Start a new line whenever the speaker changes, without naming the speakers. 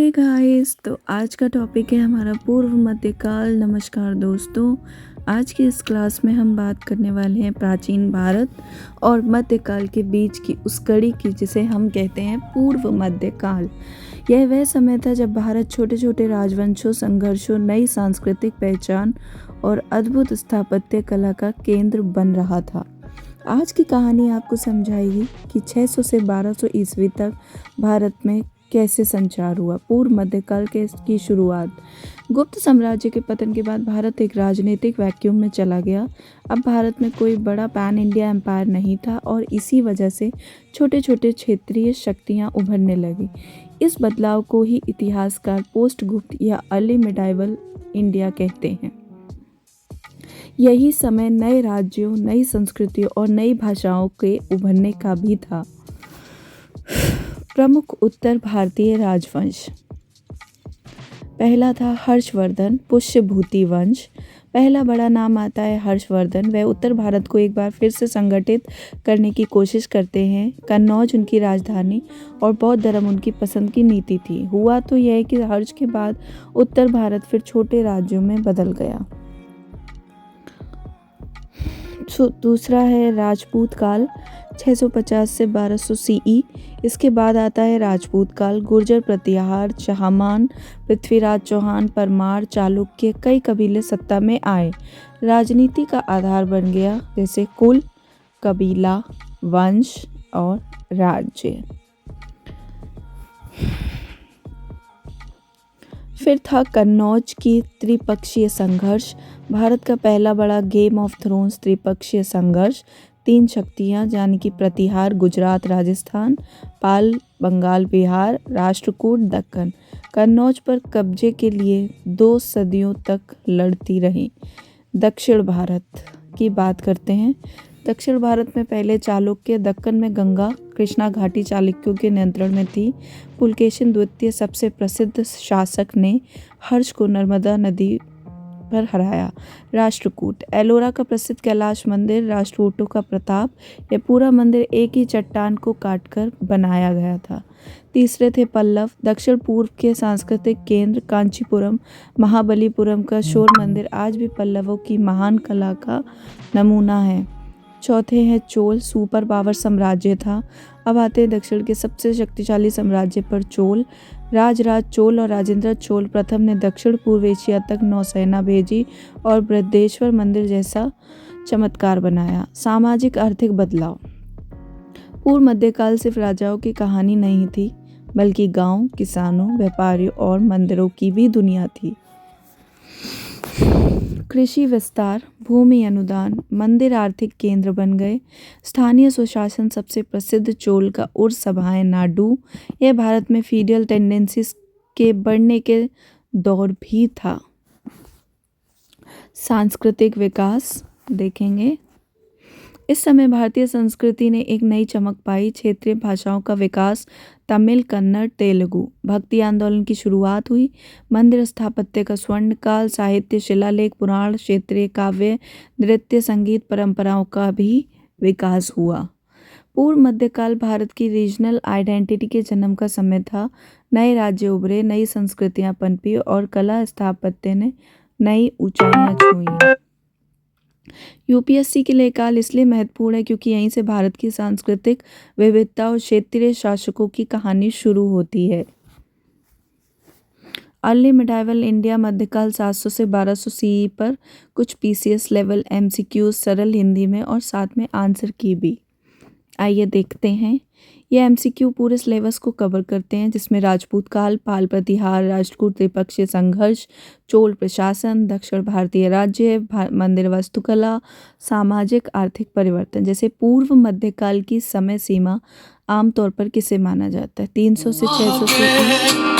Hey guys, तो आज का टॉपिक है हमारा पूर्व मध्यकाल। नमस्कार दोस्तों, आज की इस क्लास में हम बात करने वाले हैं प्राचीन भारत और मध्यकाल के बीच की उस कड़ी की जिसे हम कहते हैं पूर्व मध्यकाल। यह वह समय था जब भारत छोटे छोटे राजवंशों, संघर्षों, नई सांस्कृतिक पहचान और अद्भुत स्थापत्य कला का केंद्र बन रहा था। आज की कहानी आपको समझाएगी कि 600 से 1200 ईस्वी तक भारत में कैसे संचार हुआ। पूर्व मध्यकाल की शुरुआत। गुप्त साम्राज्य के पतन के बाद भारत एक राजनीतिक वैक्यूम में चला गया। अब भारत में कोई बड़ा पैन इंडिया एम्पायर नहीं था और इसी वजह से छोटे छोटे क्षेत्रीय शक्तियां उभरने लगी। इस बदलाव को ही इतिहासकार पोस्ट गुप्त या अर्ली मिडाइवल इंडिया कहते हैं। यही समय नए राज्यों, नई संस्कृतियों और नई भाषाओं के उभरने का भी था। प्रमुख उत्तर भारतीय राजवंश। पहला था हर्षवर्धन पुष्यभूति वंश। पहला बड़ा नाम आता है हर्षवर्धन। वह उत्तर भारत को एक बार फिर से संगठित करने की कोशिश करते हैं। कन्नौज उनकी राजधानी और बौद्ध धर्म उनकी पसंद की नीति थी। हुआ तो यह कि हर्ष के बाद उत्तर भारत फिर छोटे राज्यों में बदल गया। दूसरा है राजपूत काल, 650 से 1200 सीई। इसके बाद आता है राजपूत काल। गुर्जर, प्रतिहार, चहमान, पृथ्वीराज चौहान, परमार, चालुक्य कई कबीले सत्ता में आए। राजनीति का आधार बन गया, जैसे कुल, कबीला, वंश और राज्य। फिर था कन्नौज की त्रिपक्षीय संघर्ष। भारत का पहला बड़ा गेम ऑफ थ्रोन्स त्रिपक्षीय संघर्ष। 3 शक्तियाँ यानी कि प्रतिहार गुजरात राजस्थान, पाल बंगाल बिहार, राष्ट्रकूट दक्कन कन्नौज पर कब्जे के लिए 2 सदियों तक लड़ती रहीं। दक्षिण भारत की बात करते हैं। दक्षिण भारत में पहले चालुक्य, दक्कन में गंगा कृष्णा घाटी चालुक्यों के नियंत्रण में थी। पुलकेशिन द्वितीय सबसे प्रसिद्ध शासक ने हर्ष को नर्मदा नदी पर हराया। राष्ट्रकूट, एलोरा का प्रसिद्ध कैलाश मंदिर, राष्ट्रकूटों का प्रताप। यह पूरा मंदिर एक ही चट्टान को काटकर बनाया गया था। तीसरे थे पल्लव, दक्षिण पूर्व के सांस्कृतिक केंद्र कांचीपुरम, महाबलीपुरम का शोर मंदिर आज भी पल्लवों की महान कला का नमूना है। चौथे हैं चोल, सुपर पावर साम्राज्य था। अब आते हैं दक्षिण के सबसे शक्तिशाली साम्राज्य पर, चोल। राजराज चोल और राजेंद्र चोल प्रथम ने दक्षिण पूर्व एशिया तक नौसेना भेजी और बृहदेश्वर मंदिर जैसा चमत्कार बनाया। सामाजिक आर्थिक बदलाव। पूर्व मध्यकाल सिर्फ राजाओं की कहानी नहीं थी, बल्कि गांव, किसानों, व्यापारियों और मंदिरों की भी दुनिया थी। कृषि विस्तार, भूमि अनुदान, मंदिर आर्थिक केंद्र बन गए। स्थानीय स्वशासन, सबसे प्रसिद्ध चोल का उर्स सभाएं नाडु। यह भारत में फीडल टेंडेंसीज के बढ़ने के दौर भी था। सांस्कृतिक विकास देखेंगे। इस समय भारतीय संस्कृति ने एक नई चमक पाई। क्षेत्रीय भाषाओं का विकास, तमिल, कन्नड़, तेलुगु। भक्ति आंदोलन की शुरुआत हुई। मंदिर स्थापत्य का स्वर्ण काल। साहित्य, शिलालेख, पुराण, क्षेत्रीय काव्य, नृत्य, संगीत परंपराओं का भी विकास हुआ। पूर्व मध्यकाल भारत की रीजनल आइडेंटिटी के जन्म का समय था। नए राज्य उभरे, नई संस्कृतियां पनपी और कला स्थापत्य ने नई ऊंचाइयां छुई। यूपीएससी के लिए काल इसलिए महत्वपूर्ण है क्योंकि यहीं से भारत की सांस्कृतिक विविधता और क्षेत्रीय शासकों की कहानी शुरू होती है। अर्ली मिडाइवल इंडिया मध्यकाल 700 से 1200 सीई पर। कुछ पीसीएस लेवल एमसीक्यूज सरल हिंदी में और साथ में आंसर की भी। आइए देखते हैं। ये एमसीक्यू पूरे सिलेबस को कवर करते हैं, जिसमें राजपूत काल, पाल प्रतिहार, राष्ट्रकूट त्रिपक्षीय संघर्ष, चोल प्रशासन, दक्षिण भारतीय राज्य, मंदिर वास्तुकला, सामाजिक आर्थिक परिवर्तन। जैसे पूर्व मध्यकाल की समय सीमा आमतौर पर किसे माना जाता है? 300 से 600 से